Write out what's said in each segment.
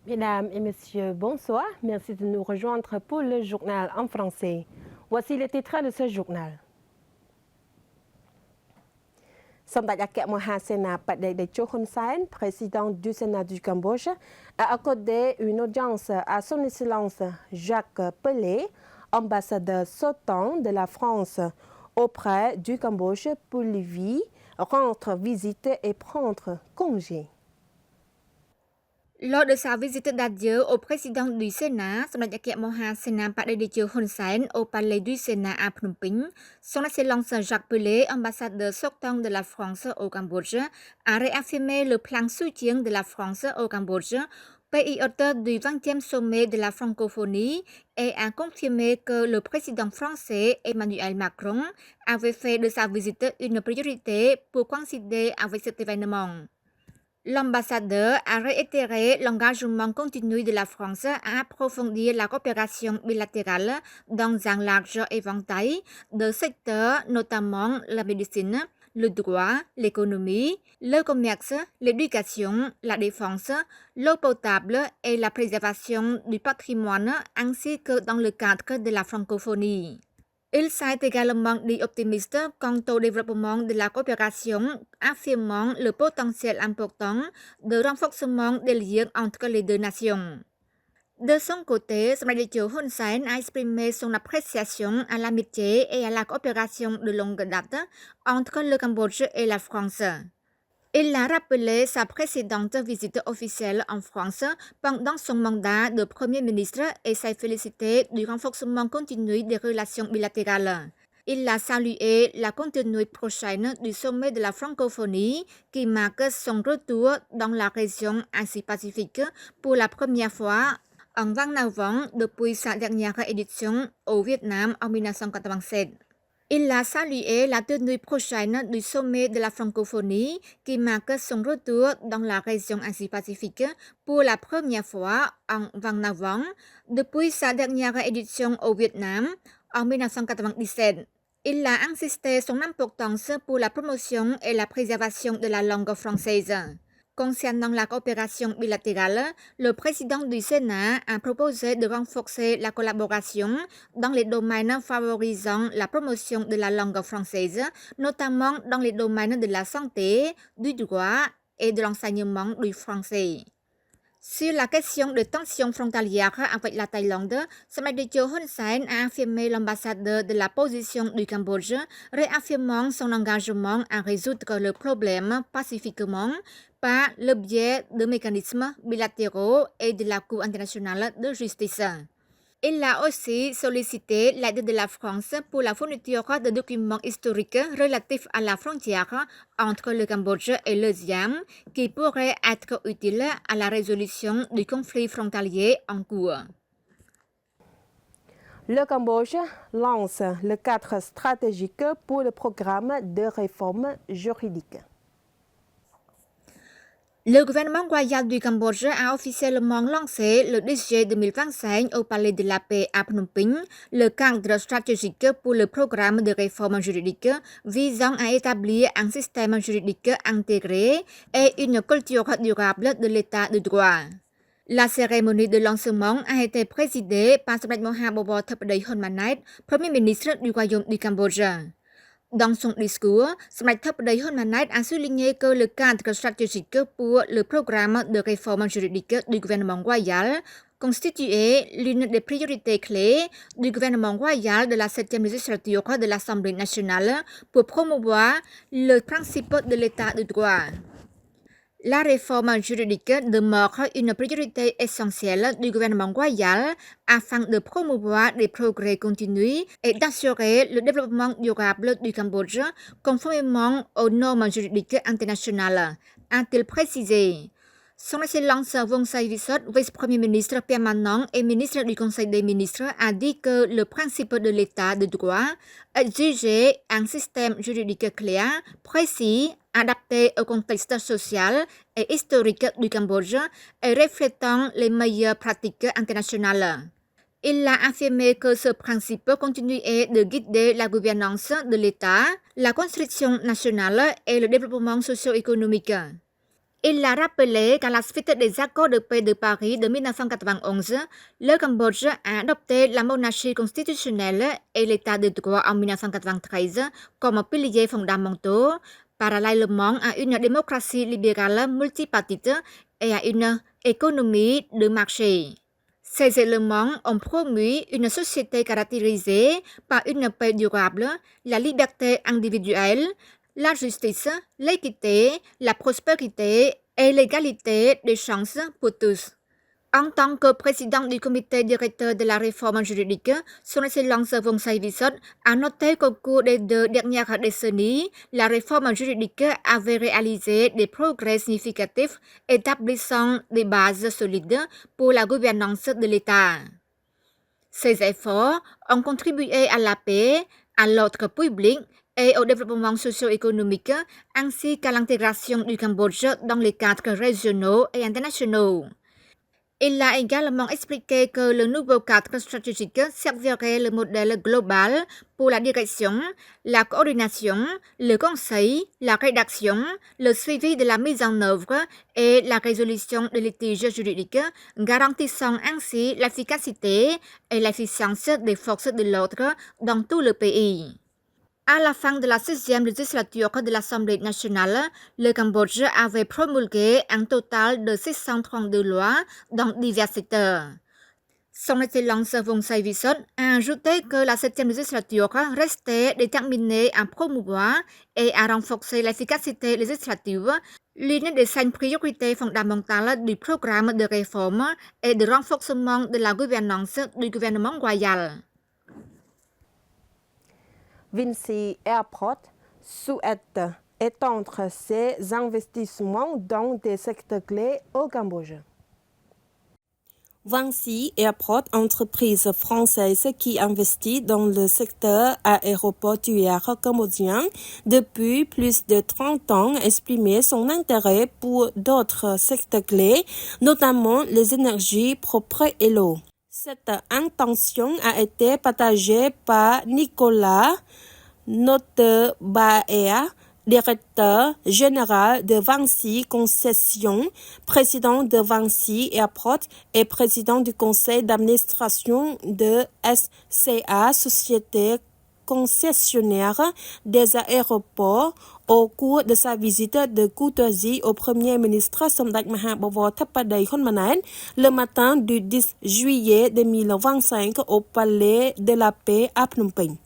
Mesdames et messieurs, bonsoir. Merci de nous rejoindre pour le journal en français. Voici les titres de ce journal. Samdech Mohasena Padedecho Hun Sen, président du Sénat du Cambodge, a accordé une audience à son Excellence Jacques Pelé, ambassadeur sortant de la France, auprès du Cambodge pour lui rendre visite et prendre congé. Lors de sa visite d'adieu au président du Sénat, Samdech Mohasena Padedecho Hun Sen au palais du Sénat à Phnom Penh, son Excellence Jacques Pelé, ambassadeur sortant de la France au Cambodge, a réaffirmé le plan soutien de la France au Cambodge, pays auteur du 20e sommet de la francophonie, et a confirmé que le président français Emmanuel Macron avait fait de sa visite une priorité pour coïncider avec cet événement. L'ambassadeur a réitéré l'engagement continu de la France à approfondir la coopération bilatérale dans un large éventail de secteurs, notamment la médecine, le droit, l'économie, le commerce, l'éducation, la défense, l'eau potable et la préservation du patrimoine, ainsi que dans le cadre de la francophonie. Il s'est également dit optimiste quant au développement de la coopération, affirmant le potentiel important de renforcement des liens entre les deux nations. De son côté, Samdech Hun Sen a exprimé son appréciation à l'amitié et à la coopération de longue date entre le Cambodge et la France. Il a rappelé sa précédente visite officielle en France pendant son mandat de Premier ministre et s'est félicité du renforcement continu des relations bilatérales. Il a salué la continuité prochaine du sommet de la francophonie qui marque son retour dans la région Asie-Pacifique pour la première fois en 29 ans depuis sa dernière édition au Vietnam en 1987. Il a salué la tenue prochaine du sommet de la francophonie qui marque son retour dans la région Asie-Pacifique pour la première fois en 29 ans depuis sa dernière édition au Vietnam en 1997. Il a insisté sur l'importance pour la promotion et la préservation de la langue française. Concernant la coopération bilatérale, le président du Sénat a proposé de renforcer la collaboration dans les domaines favorisant la promotion de la langue française, notamment dans les domaines de la santé, du droit et de l'enseignement du français. Sur la question de tensions frontalières avec la Thaïlande, Samdech Hun Sen a affirmé l'ambassadeur de la position du Cambodge, réaffirmant son engagement à résoudre le problème pacifiquement par le biais de mécanismes bilatéraux et de la Cour internationale de justice. Il a aussi sollicité l'aide de la France pour la fourniture de documents historiques relatifs à la frontière entre le Cambodge et le Siam qui pourraient être utiles à la résolution du conflit frontalier en cours. Le Cambodge lance le cadre stratégique pour le programme de réforme juridique. Le gouvernement royal du Cambodge a officiellement lancé le 10 juillet 2025 au Palais de la Paix à Phnom Penh le cadre stratégique pour le programme de réforme juridique visant à établir un système juridique intégré et une culture durable de l'état de droit. La cérémonie de lancement a été présidée par Samdech Mahabobor Theppaday Hun Manet, Premier ministre du Royaume du Cambodge. Dans son discours, Samdech Theppaday Hun Manet a souligné que le cadre stratégique pour le programme de réforme juridique du gouvernement royal constituait l'une des priorités clés du gouvernement royal de la 7e législature de l'Assemblée nationale pour promouvoir le principe de l'état de droit. La réforme juridique demeure une priorité essentielle du gouvernement royal afin de promouvoir des progrès continus et d'assurer le développement durable du Cambodge conformément aux normes juridiques internationales, a-t-il précisé. Son Excellence Wongsa Visot, vice-premier ministre permanent et ministre du Conseil des ministres, a dit que le principe de l'état de droit exigeait un système juridique clair, précis, adapté au contexte social et historique du Cambodge et reflétant les meilleures pratiques internationales. Il a affirmé que ce principe continuait de guider la gouvernance de l'État, la construction nationale et le développement socio-économique. Il a rappelé qu'à la suite des accords de paix de Paris de 1991, le Cambodge a adopté la monarchie constitutionnelle et l'état de droit en 1993 comme piliers fondamentaux, parallèlement à une démocratie libérale multipartite et à une économie de marché. Ces éléments ont promu une société caractérisée par une paix durable, la liberté individuelle, la justice, l'équité, la prospérité et l'égalité des chances pour tous. En tant que président du comité directeur de la réforme juridique, Son Excellence Vong Sai Visot a noté qu'au cours des 2 dernières décennies, la réforme juridique avait réalisé des progrès significatifs établissant des bases solides pour la gouvernance de l'État. Ces efforts ont contribué à la paix, à l'ordre public et au développement socio-économique, ainsi qu'à l'intégration du Cambodge dans les cadres régionaux et internationaux. Il a également expliqué que le nouveau cadre stratégique servirait le modèle global pour la direction, la coordination, le conseil, la rédaction, le suivi de la mise en œuvre et la résolution des litiges juridiques, garantissant ainsi l'efficacité et l'efficience des forces de l'ordre dans tout le pays. À la fin de la 6e législature de l'Assemblée nationale, le Cambodge avait promulgué un total de 632 lois dans divers secteurs. Son Excellence Vong Sai Visot a ajouté que la 7e législature restait déterminée à promouvoir et à renforcer l'efficacité législative, l'une des 5 priorités fondamentales du programme de réforme et de renforcement de la gouvernance du gouvernement royal. Vinci Airport souhaite étendre ses investissements dans des secteurs clés au Cambodge. Vinci Airport, entreprise française qui investit dans le secteur aéroportuaire cambodgien depuis plus de 30 ans, a exprimé son intérêt pour d'autres secteurs clés, notamment les énergies propres et l'eau. Cette intention a été partagée par Nicolas Notebaea, directeur général de Vinci Concessions, président de Vinci Airport et président du conseil d'administration de SCA, Société concessionnaire des aéroports, au cours de sa visite de courtoisie au Premier ministre Somdak Maha Bowor Thappaday Hun Manet le matin du 10 juillet 2025 au Palais de la Paix à Phnom Penh.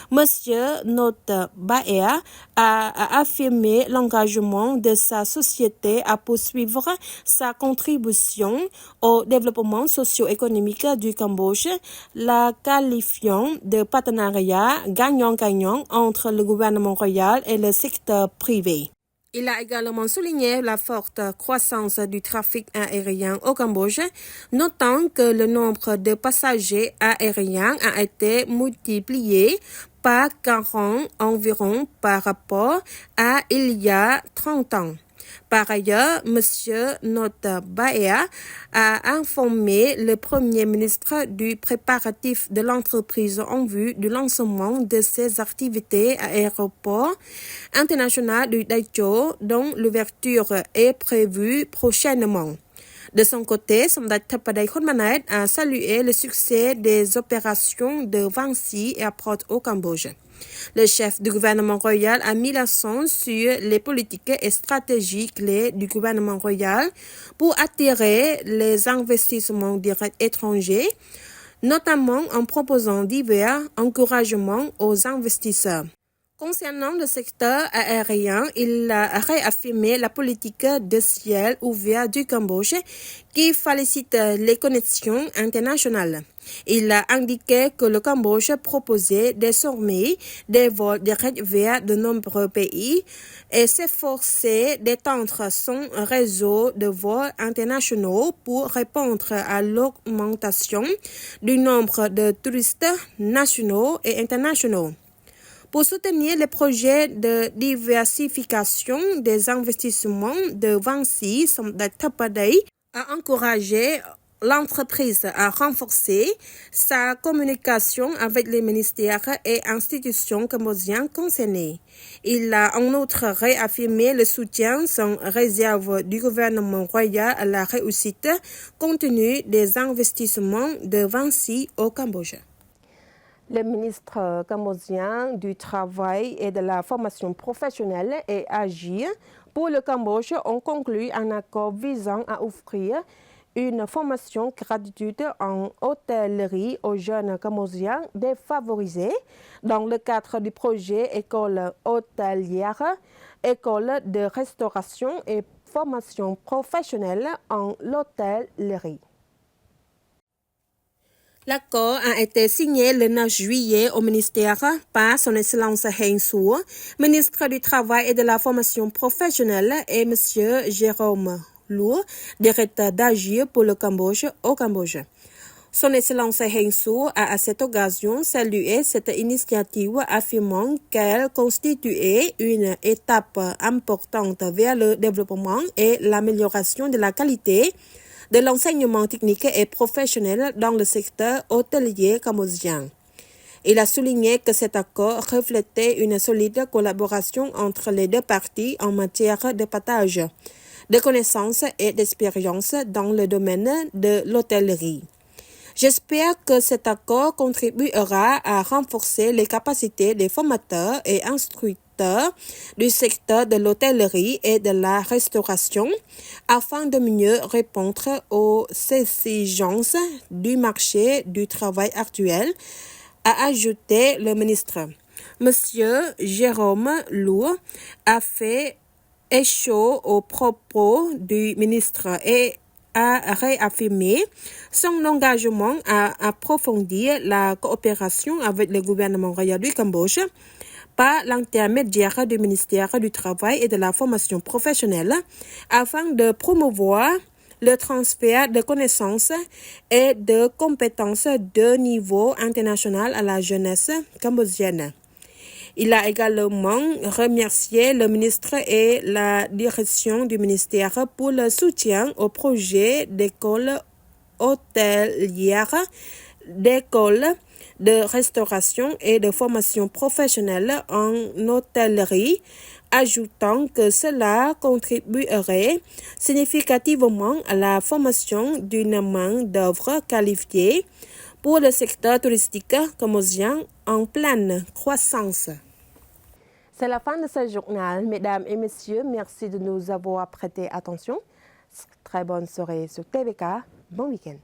Monsieur Notebaea a affirmé l'engagement de sa société à poursuivre sa contribution au développement socio-économique du Cambodge, la qualifiant de partenariat gagnant-gagnant entre le gouvernement royal et le secteur privé. Il a également souligné la forte croissance du trafic aérien au Cambodge, notant que le nombre de passagers aériens a été multiplié par 40 environ par rapport à il y a 30 ans. Par ailleurs, M. Notebaea a informé le Premier ministre du préparatif de l'entreprise en vue du lancement de ses activités à l'aéroport international du Daicho, dont l'ouverture est prévue prochainement. De son côté, Somdak Thappaday Hun Manet a salué le succès des opérations de Vinci Airport au Cambodge. Le chef du gouvernement royal a mis l'accent sur les politiques et stratégies clés du gouvernement royal pour attirer les investissements directs étrangers, notamment en proposant divers encouragements aux investisseurs. Concernant le secteur aérien, il a réaffirmé la politique de ciel ouvert du Cambodge qui félicite les connexions internationales. Il a indiqué que le Cambodge proposait désormais des vols directs vers de nombreux pays et s'efforçait d'étendre son réseau de vols internationaux pour répondre à l'augmentation du nombre de touristes nationaux et internationaux. Pour soutenir les projets de diversification des investissements de Vinci, Somdak Thappaday a encouragé l'entreprise a renforcé sa communication avec les ministères et institutions cambodgiennes concernées. Il a en outre réaffirmé le soutien sans réserve du gouvernement royal à la réussite compte tenu des investissements de Vinci au Cambodge. Le ministre cambodgien du Travail et de la formation professionnelle et Agir pour le Cambodge ont conclu un accord visant à offrir une formation gratuite en hôtellerie aux jeunes cambodgiens défavorisés dans le cadre du projet École hôtelière, École de restauration et formation professionnelle en hôtellerie. L'accord a été signé le 9 juillet au ministère par son Excellence Heng Suo, ministre du Travail et de la formation professionnelle, et M. Jérôme Luo, directeur d'Agir pour le Cambodge au Cambodge. Son Excellence Heng Suo a à cette occasion salué cette initiative affirmant qu'elle constituait une étape importante vers le développement et l'amélioration de la qualité de l'enseignement technique et professionnel dans le secteur hôtelier cambodgien. Il a souligné que cet accord reflétait une solide collaboration entre les deux parties en matière de partage de connaissances et d'expériences dans le domaine de l'hôtellerie. J'espère que cet accord contribuera à renforcer les capacités des formateurs et instructeurs du secteur de l'hôtellerie et de la restauration afin de mieux répondre aux exigences du marché du travail actuel, a ajouté le ministre. Monsieur Jérôme Luo a fait écho aux propos du ministre et a réaffirmé son engagement à approfondir la coopération avec le gouvernement royal du Cambodge par l'intermédiaire du ministère du Travail et de la formation professionnelle afin de promouvoir le transfert de connaissances et de compétences de niveau international à la jeunesse cambodgienne. Il a également remercié le ministre et la direction du ministère pour le soutien au projet d'école hôtelière, d'école de restauration et de formation professionnelle en hôtellerie, ajoutant que cela contribuerait significativement à la formation d'une main-d'œuvre qualifiée pour le secteur touristique cambodgien en pleine croissance. C'est la fin de ce journal. Mesdames et messieurs, merci de nous avoir prêté attention. Très bonne soirée sur TVK. Bon week-end.